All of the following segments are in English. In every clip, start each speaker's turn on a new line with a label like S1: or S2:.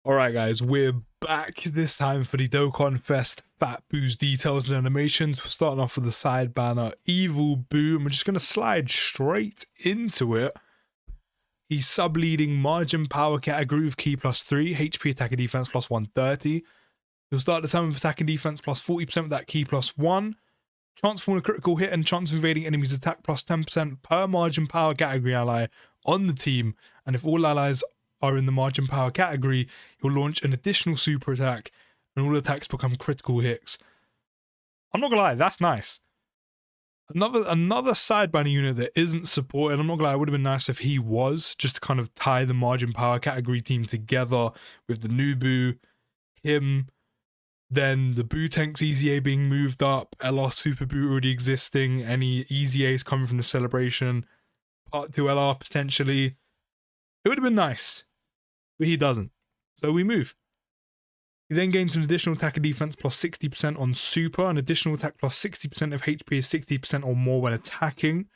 S1: Alright guys, we're back this time for the Dokkan Fest Fat Boo's details and animations. We're starting off with the side banner Evil Boo, and we're just going to slide straight into it. He's sub-leading Margin Power category with Key +3, HP Attack and Defense +130. He'll start the time with Attack and Defense +40% with that Key +1. Chance for a critical hit and chance of invading enemies attack +10% per Margin Power category ally on the team, and if all allies are in the Margin Power category, he'll launch an additional super attack and all attacks become critical hits. I'm not gonna lie, that's nice. Another side banner unit that isn't supported. I'm not gonna lie, it would have been nice if he was, just to kind of tie the Margin Power category team together with the new Boo, him, then the Boo Tank's EZA being moved up, LR Super Boo already existing, any EZAs coming from the celebration, Part 2 LR potentially. It would have been nice, but he doesn't. So we move. He then gains an additional attack and defense +60% on super, an additional attack +60% if HP is 60% or more when attacking.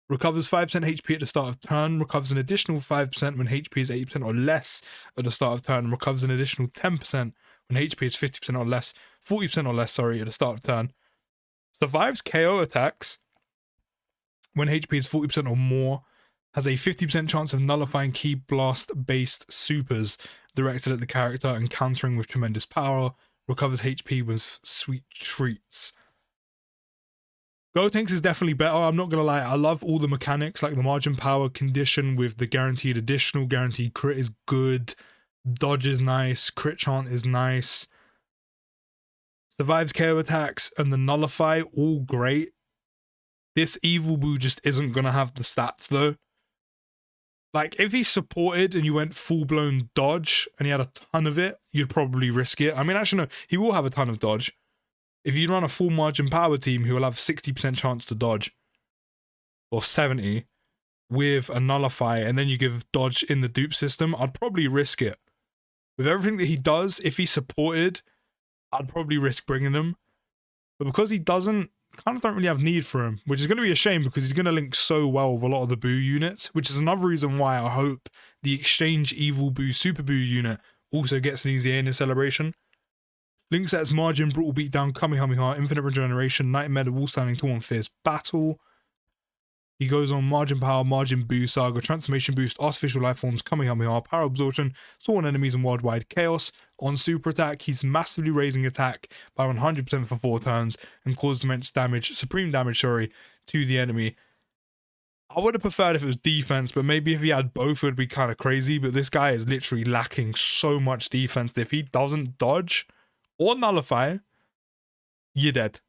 S1: Recovers 5% HP at the start of turn, recovers an additional 5% when HP is 80% or less at the start of turn, and recovers an additional 10% when HP is 50% or less, 40% or less, sorry, at the start of turn. Survives KO attacks when HP is 40% or more, has a 50% chance of nullifying Key Blast based supers directed at the character and countering with tremendous power, recovers HP with sweet treats. Gotenks is definitely better, I'm not gonna lie. I love all the mechanics, like the Margin Power condition with the guaranteed additional, guaranteed crit is good, dodge is nice, crit chant is nice, survives KO attacks and the nullify, all great. This Evil Boo just isn't gonna have the stats though. Like, if he supported and you went full-blown dodge and he had a ton of it, you'd probably risk it. I mean, actually, no, he will have a ton of dodge. If you run a full Margin Power team who will have 60% chance to dodge, or 70, with a nullify, and then you give dodge in the dupe system, I'd probably risk it. With everything that he does, if he supported, I'd probably risk bringing him. But because he doesn't, kind of don't really have need for him, which is going to be a shame because he's going to link so well with a lot of the Boo units, which is another reason why I hope the Exchange Evil Boo Super Boo unit also gets an EZA in the celebration. Link sets Margin, Brutal Beatdown, Kamehameha, Infinite Regeneration, Nightmare, Wall Standing Tall and Fierce Battle. He goes on Margin Power, Margin Boo, Saga, Transformation Boost, Artificial Life Forms, Kamehameha, Power Absorption, Sworn Enemies and Worldwide Chaos. On Super Attack, he's massively raising attack by 100% for 4 turns and causes immense damage, supreme damage, sorry, to the enemy. I would have preferred if it was defense, but maybe if he had both, it would be kind of crazy. But this guy is literally lacking so much defense that if he doesn't dodge or nullify, you're dead.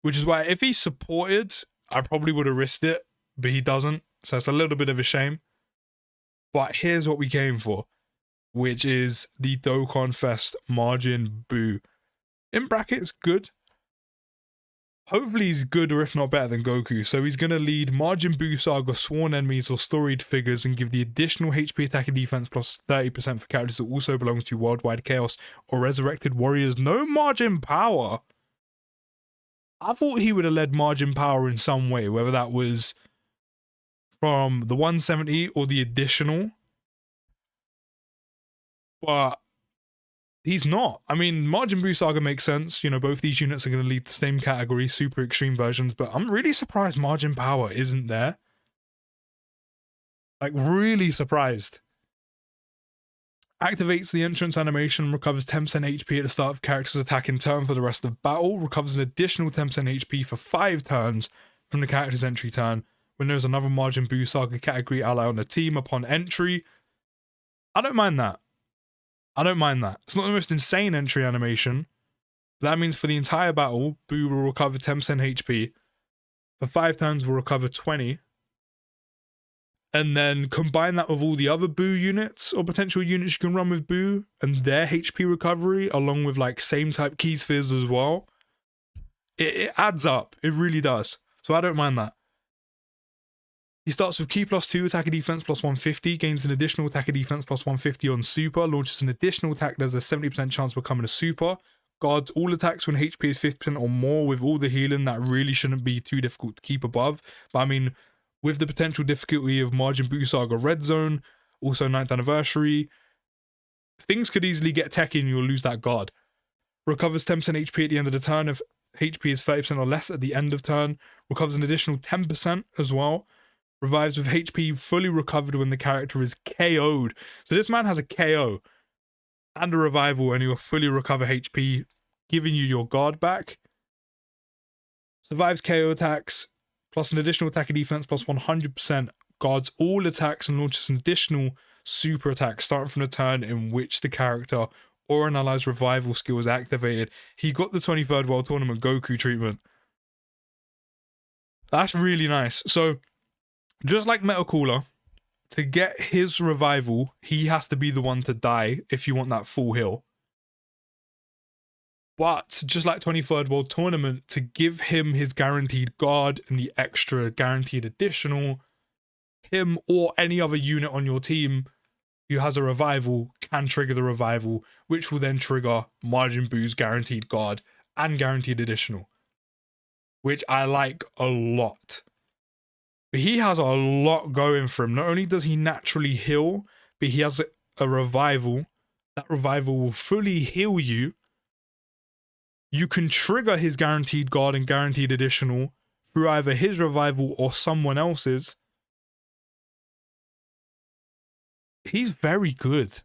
S1: Which is why if he supported, I probably would have risked it, but he doesn't, so it's a little bit of a shame. But here's what we came for, which is the Dokkan Fest Margin Boo. In brackets, good. Hopefully he's good, or if not better than Goku. So he's going to lead Margin Boo Saga, Sworn Enemies or Storied Figures and give the additional HP attack and defense +30% for characters that also belong to Worldwide Chaos or Resurrected Warriors. No Margin Power. I thought he would have led Margin Power in some way, whether that was from the 170 or the additional. But he's not. I mean, Margin Boo Saga makes sense. You know, both these units are going to lead the same category, super extreme versions, but I'm really surprised Margin Power isn't there. Like, really surprised. Activates the entrance animation, recovers 10% HP at the start of character's attack in turn for the rest of battle, recovers an additional 10% HP for 5 turns from the character's entry turn when there's another Margin Boo Saga category ally on the team upon entry. I don't mind that. I don't mind that. It's not the most insane entry animation, but that means for the entire battle, Boo will recover 10% HP. For 5 turns, will recover 20. And then combine that with all the other Boo units or potential units you can run with Boo and their HP recovery, along with like same type key spheres as well. It adds up. It really does. So I don't mind that. He starts with Key +2, attack and defense +150, gains an additional attack and defense +150 on super, launches an additional attack, there's a 70% chance of becoming a super. Guards all attacks when HP is 50% or more with all the healing. That really shouldn't be too difficult to keep above. But I mean, with the potential difficulty of Margin Boo Saga Red Zone, also 9th Anniversary, things could easily get techie and you'll lose that guard. Recovers 10% HP at the end of the turn if HP is 30% or less at the end of turn. Recovers an additional 10% as well. Revives with HP fully recovered when the character is KO'd. So this man has a KO and a revival and you'll fully recover HP, giving you your guard back. Survives KO attacks, plus an additional attack and defense, plus 100%. Guards all attacks and launches an additional super attack starting from the turn in which the character or an ally's revival skill is activated. He got the 23rd World Tournament Goku treatment. That's really nice. So, just like Metal Cooler, to get his revival, he has to be the one to die if you want that full heal. But, just like 23rd World Tournament, to give him his guaranteed guard and the extra guaranteed additional, him or any other unit on your team who has a revival can trigger the revival, which will then trigger Majin Buu's guaranteed guard and guaranteed additional, which I like a lot. But he has a lot going for him. Not only does he naturally heal, but he has a revival. That revival will fully heal you. You can trigger his guaranteed guard and guaranteed additional through either his revival or someone else's. He's very good.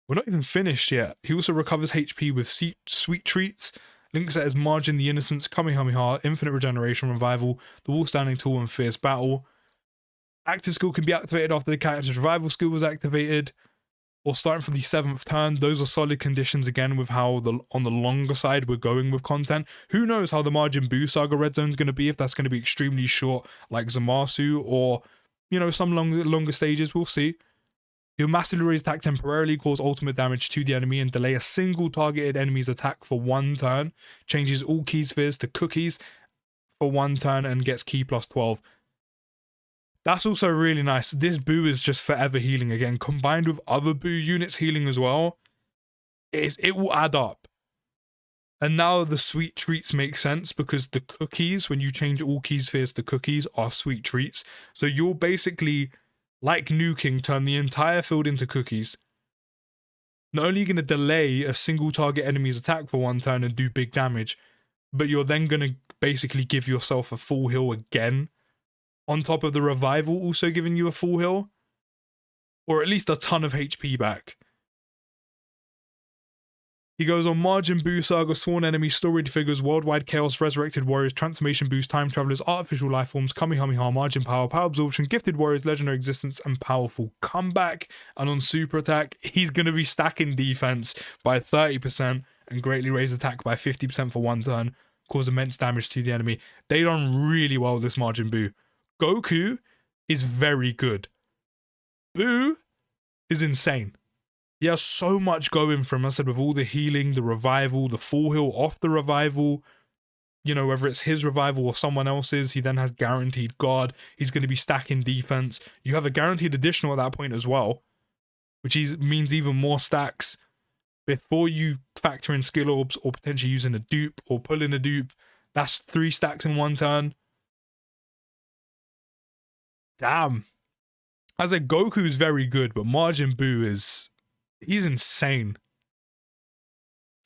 S1: We're not even finished yet. He also recovers HP with sweet treats, links that as Margin the Innocence, Kamehameha, Infinite Regeneration, Revival, the Wall Standing Tool, and Fierce Battle. Active skill can be activated after the character's revival skill was activated, or starting from the 7th turn. Those are solid conditions again with how on the longer side we're going with content. Who knows how the Majin Buu Saga Red Zone is going to be, if that's going to be extremely short like Zamasu, or, you know, some longer stages. We'll see. He'll massively raise attack temporarily, cause ultimate damage to the enemy, and delay a single targeted enemy's attack for 1 turn. Changes all key spheres to cookies for 1 turn and gets key plus 12. That's also really nice. This Buu is just forever healing again, combined with other Buu units healing as well. It will add up. And now the sweet treats make sense because the cookies, when you change all key spheres to cookies, are sweet treats. So you're basically, like nuking, turn the entire field into cookies. Not only are you going to delay a single target enemy's attack for 1 turn and do big damage, but you're then going to basically give yourself a full heal again, on top of the revival also giving you a full heal, or at least a ton of HP back. He goes on: Majin Buu Saga, Sworn Enemies, Storied Figures, Worldwide Chaos, Resurrected Warriors, Transformation Boost, Time Travelers, Artificial Life Forms, Kamehameha, Margin Power, Power Absorption, Gifted Warriors, Legendary Existence, and Powerful Comeback. And on Super Attack, he's going to be stacking defense by 30% and greatly raise attack by 50% for 1 turn, cause immense damage to the enemy. They done really well, this Majin Buu. Goku is very good. Buu is insane. He has so much going for him, I said, with all the healing, the revival, the full heal off the revival. You know, whether it's his revival or someone else's, he then has guaranteed guard. He's going to be stacking defense. You have a guaranteed additional at that point as well, which means even more stacks. Before you factor in skill orbs or potentially using a dupe or pulling a dupe, that's 3 stacks in 1 turn. Damn. As a Goku is very good, but Majin Buu he's insane.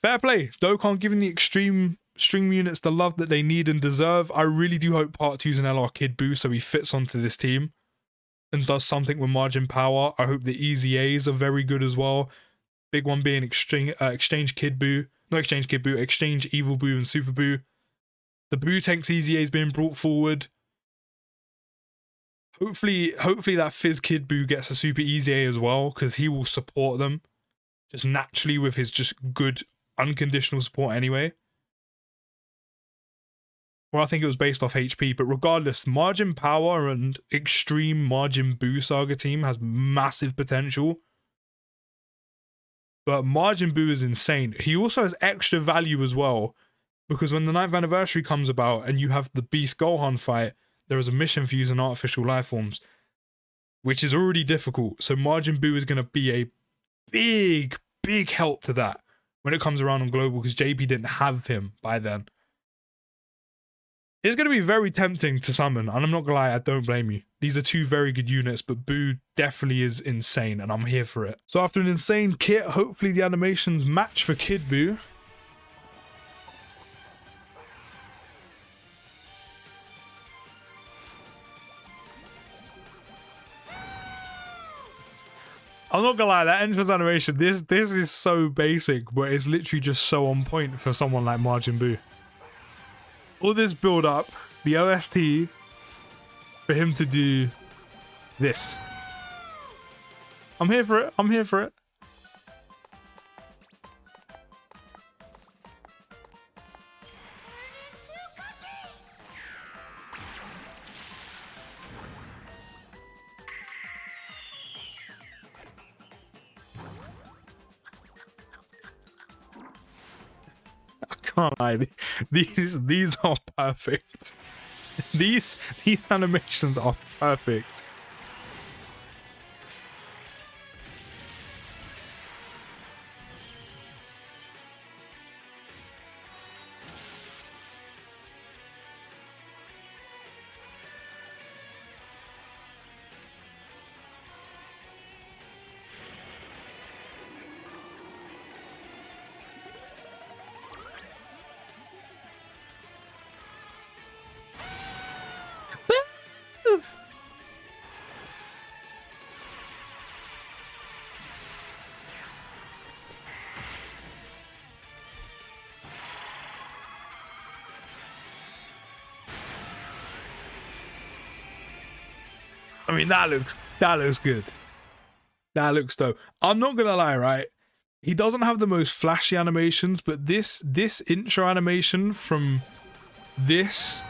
S1: Fair play. Dokkan giving the extreme string units the love that they need and deserve. I really do hope Part 2's an LR Kid Buu so he fits onto this team and does something with Margin Power. I hope the Easy A's are very good as well. Big one being Exchange Kid Buu. Not Exchange Kid Buu, Exchange Evil Buu and Super Buu. The Buu Tank's Easy A's being brought forward. Hopefully that Fizz Kid Buu gets a Super Easy A as well, because he will support them just naturally with his just good unconditional support anyway. Well, I think it was based off HP, but regardless, Margin Power and Extreme Majin Buu Saga team has massive potential. But Majin Buu is insane. He also has extra value as well, because when the 9th anniversary comes about and you have the Beast Gohan fight, there is a mission for using artificial life forms, which is already difficult. So Majin Buu is going to be a big help to that when it comes around on Global, because JP didn't have him by then. It's going to be very tempting to summon, and I'm not going to lie, I don't blame you. These are two very good units, but BUU definitely is insane, and I'm here for it. So after an insane kit, hopefully the animations match for Kid BUU. I'm not gonna lie, that entrance animation, this is so basic, but it's literally just so on point for someone like Majin Buu. All this build up, the OST, for him to do this. I'm here for it. I'm here for it. I can't lie. These are perfect. These animations are perfect. I mean, that looks good. That looks dope. I'm not gonna lie, right? He doesn't have the most flashy animations, but this intro animation from this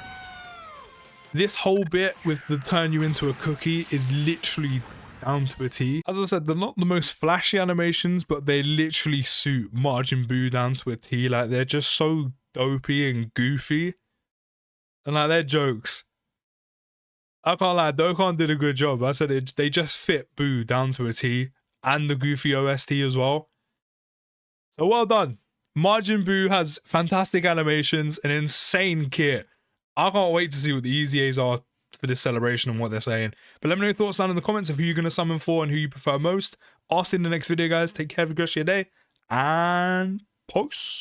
S1: whole bit with the turn you into a cookie is literally down to a T. As I said, they're not the most flashy animations, but they literally suit Majin Buu down to a T. Like, they're just so dopey and goofy, and like, they're jokes. I can't lie, Dokkan did a good job. I said they just fit BUU down to a T, and the goofy OST as well. So well done. Majin Buu has fantastic animations, an insane kit. I can't wait to see what the EZAs are for this celebration and what they're saying. But let me know your thoughts down in the comments of who you're going to summon for and who you prefer most. I'll see you in the next video, guys. Take care, have a good rest of your day, and peace.